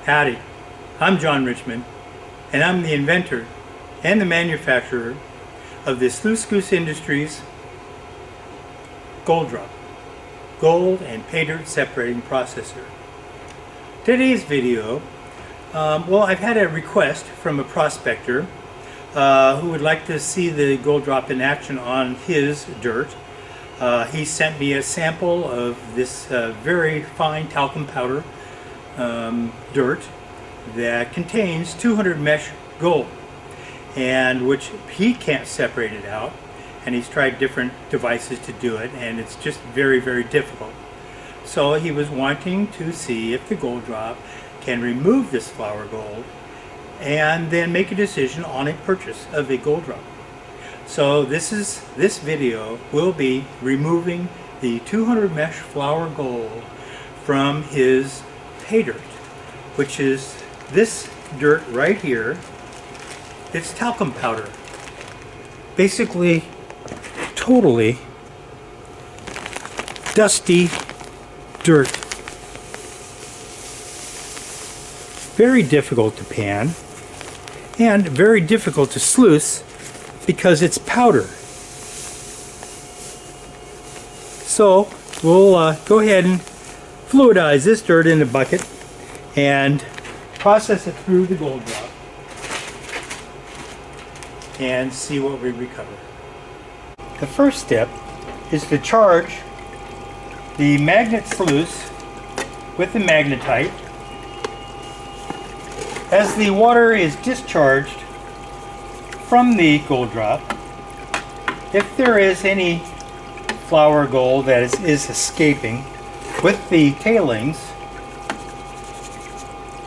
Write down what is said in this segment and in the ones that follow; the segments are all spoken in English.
Howdy, I'm John Richmond, and I'm the inventor and the manufacturer of the Sluice Goose Industries Goldrop, gold and pay dirt separating processor. Today's video, I've had a request from a prospector who would like to see the Goldrop in action on his dirt. He sent me a sample of this very fine talcum powder dirt that contains 200 mesh gold, and which he can't separate it out, and he's tried different devices to do it, and it's just very, very difficult. So he was wanting to see if the Goldrop can remove this flour gold and then make a decision on a purchase of a Goldrop. So this video will be removing the 200 mesh flour gold from his pay dirt, which is this dirt right here. It's talcum powder, basically totally dusty dirt, very difficult to pan and very difficult to sluice because it's powder. So we'll go ahead and fluidize this dirt in a bucket and process it through the Goldrop and see what we recover. The first step is to charge the magnet sluice with the magnetite. As the water is discharged from the Goldrop, if there is any flour gold that is escaping with the tailings,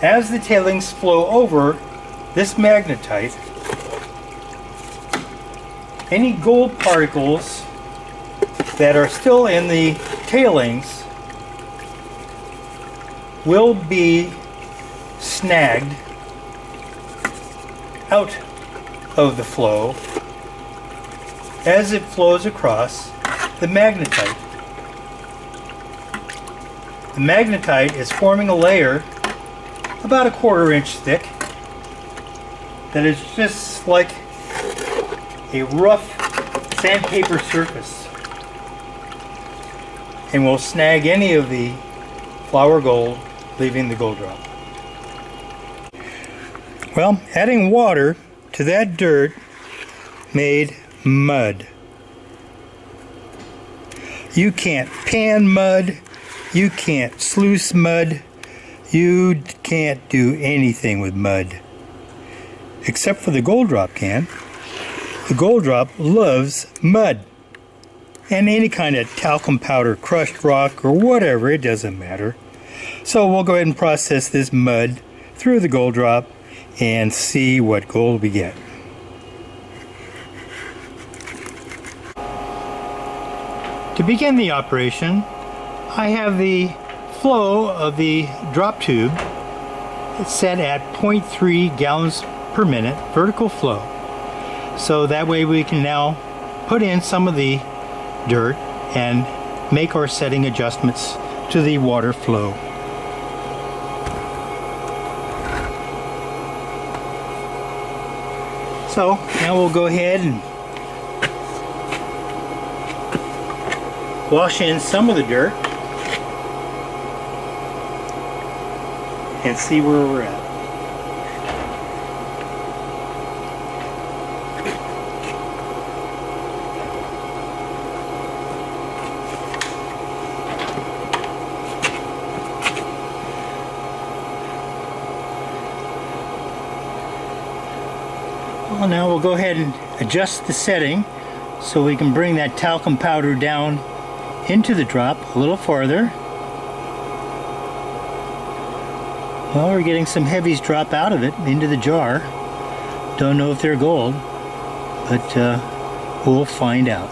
as the tailings flow over this magnetite, any gold particles that are still in the tailings will be snagged out of the flow as it flows across the magnetite. The magnetite is forming a layer about a 1/4 inch thick that is just like a rough sandpaper surface, and will snag any of the flour gold leaving the Goldrop. Well, adding water to that dirt made mud. You can't pan mud, you can't sluice mud, you can't do anything with mud. Except for the Goldrop can. The Goldrop loves mud. And any kind of talcum powder, crushed rock, or whatever, it doesn't matter. So we'll go ahead and process this mud through the Goldrop and see what gold we get. To begin the operation, I have the flow of the drop tube set at 0.3 gallons per minute vertical flow. So that way we can now put in some of the dirt and make our setting adjustments to the water flow. So now we'll go ahead and wash in some of the dirt and see where we're at. Well, now we'll go ahead and adjust the setting so we can bring that talcum powder down into the drop a little farther. Well, we're getting some heavies drop out of it into the jar. Don't know if they're gold, but we'll find out.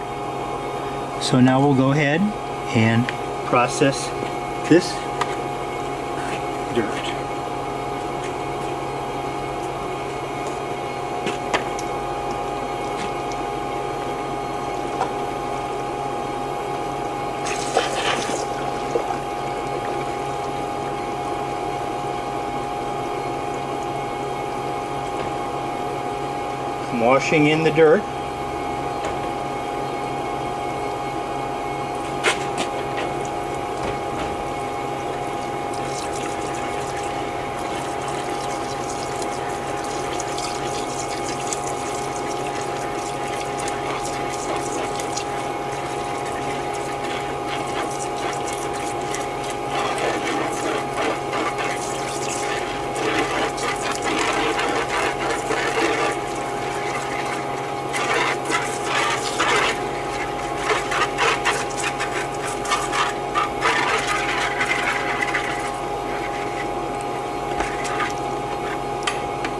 So now we'll go ahead and process this dirt. I'm washing in the dirt.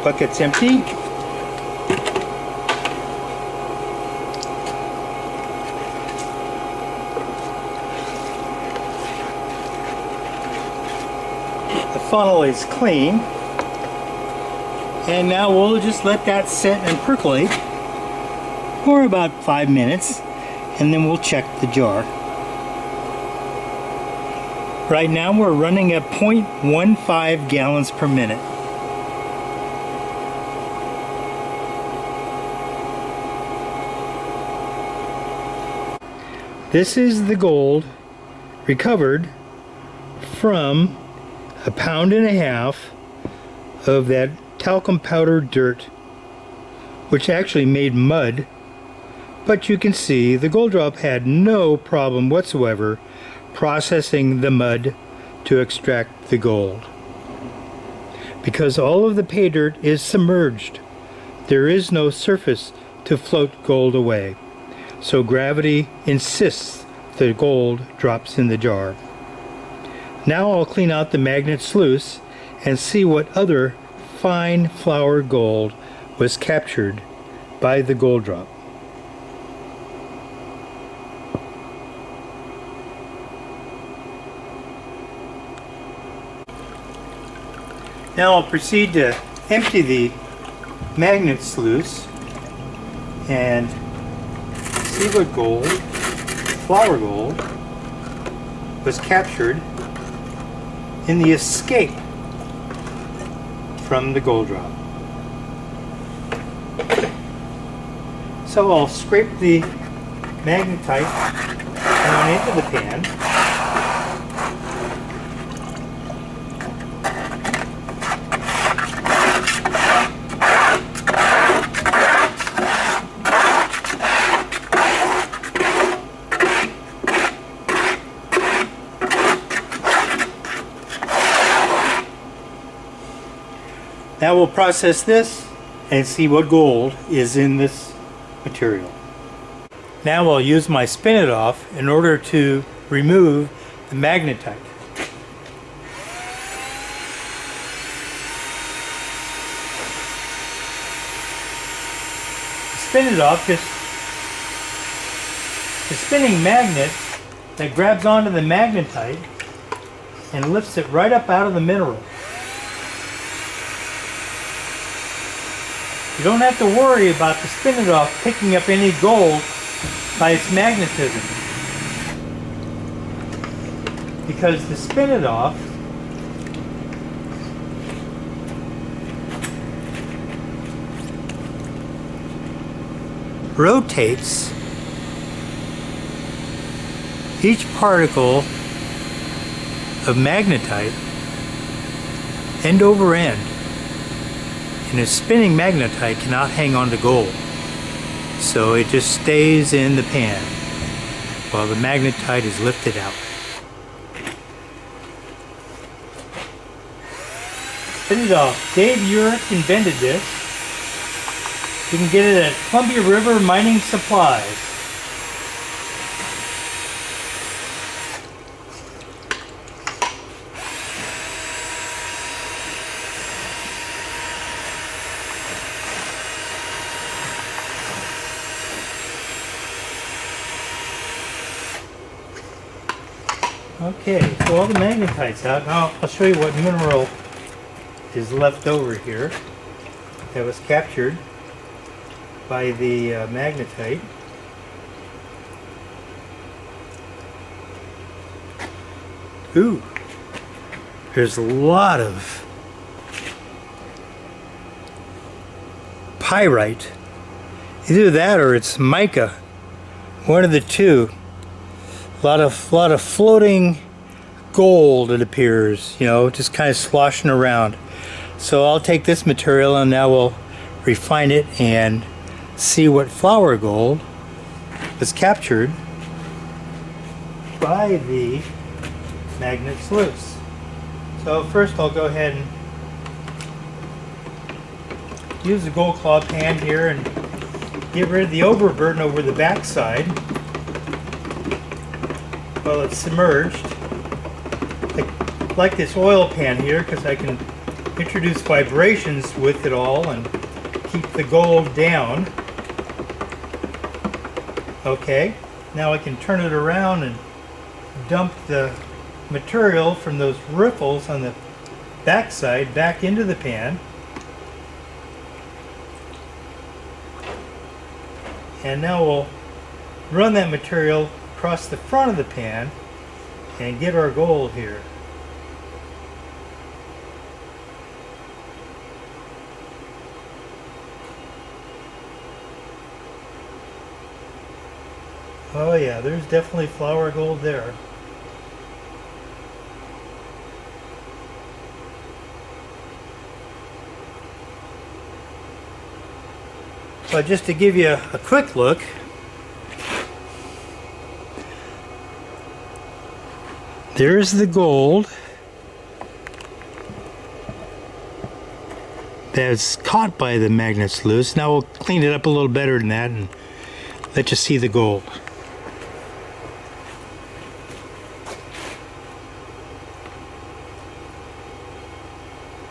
Bucket's empty. The funnel is clean. And now we'll just let that sit and percolate for about 5 minutes, and then we'll check the jar. Right now we're running at 0.15 gallons per minute. This is the gold recovered from 1.5 pounds of that talcum powder dirt, which actually made mud, but you can see the Goldrop had no problem whatsoever processing the mud to extract the gold. Because all of the pay dirt is submerged, there is no surface to float gold away. So gravity insists the gold drops in the jar. Now I'll clean out the magnet sluice and see what other fine flour gold was captured by the Goldrop. Now I'll proceed to empty the magnet sluice and see what gold, flour gold, was captured in the escape from the Goldrop. So I'll scrape the magnetite down into the pan. Now we'll process this and see what gold is in this material. Now I'll use my spin it off in order to remove the magnetite. Spin it off, just the spinning magnet that grabs onto the magnetite and lifts it right up out of the mineral. You don't have to worry about the spin it off picking up any gold by its magnetism, because the spin it off rotates each particle of magnetite end over end. And a spinning magnetite cannot hang on to gold, so it just stays in the pan while the magnetite is lifted out. Spin it off. Dave Urich invented this. You can get it at Columbia River Mining Supplies. Okay, so all the magnetite's out. Now I'll show you what mineral is left over here that was captured by the magnetite. Ooh, there's a lot of pyrite Either that or it's mica. One of the two. A lot of floating gold, it appears, you know, just kind of sloshing around. So I'll take this material and now we'll refine it and see what flour gold was captured by the magnet sluice. So first I'll go ahead and use the gold claw pan here and get rid of the overburden over the backside while it's submerged. I like this oil pan here because I can introduce vibrations with it all and keep the gold down. Okay, now I can turn it around and dump the material from those riffles on the backside back into the pan. And now we'll run that material across the front of the pan and get our gold here. Oh yeah, there's definitely flour gold there. But just to give you a quick look, there's the gold that's caught by the magnet sluice. Now we'll clean it up a little better than that and let you see the gold.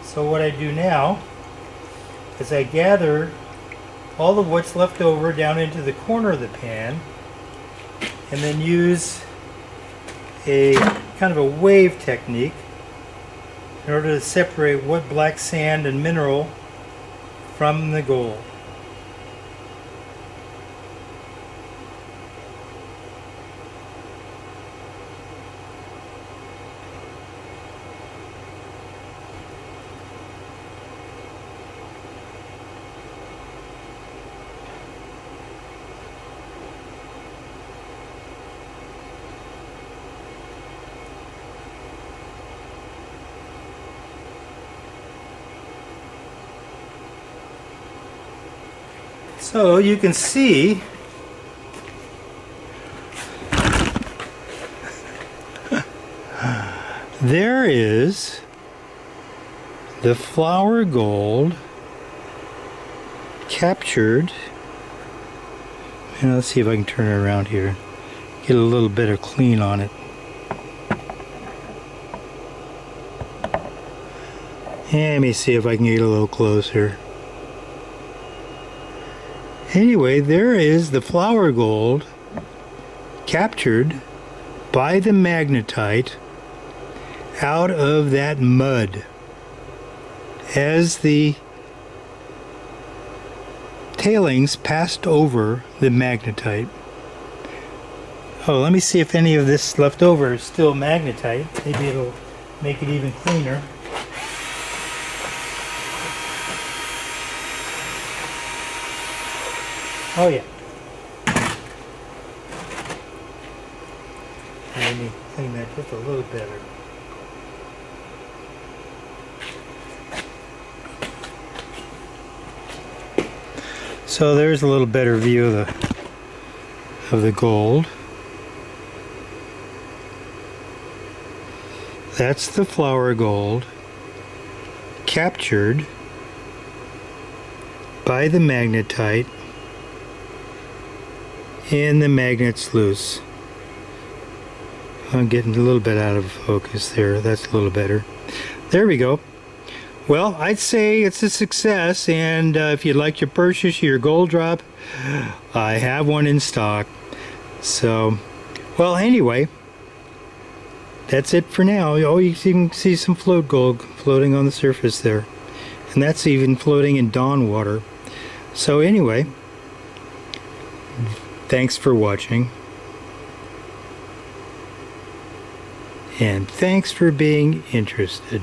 So what I do now is I gather all of what's left over down into the corner of the pan and then use a kind of a wave technique in order to separate what black sand and mineral from the gold. So you can see there is the flour gold captured. And let's see if I can turn it around here. Get a little bit of clean on it. And let me see if I can get a little closer. Anyway, there is the flour gold captured by the magnetite out of that mud as the tailings passed over the magnetite. Oh, let me see if any of this left over is still magnetite. Maybe it'll make it even cleaner. Oh yeah. Let me clean that just a little better. So there's a little better view of the gold. That's the flour gold captured by the magnetite in the magnet sluice. I'm getting a little bit out of focus there. That's a little better. There we go. Well, I'd say it's a success, and if you'd like to purchase your Goldrop, I have one in stock. So, well, anyway, that's it for now. Oh, you can see some float gold floating on the surface there, and that's even floating in dawn water. So anyway, thanks for watching, and thanks for being interested.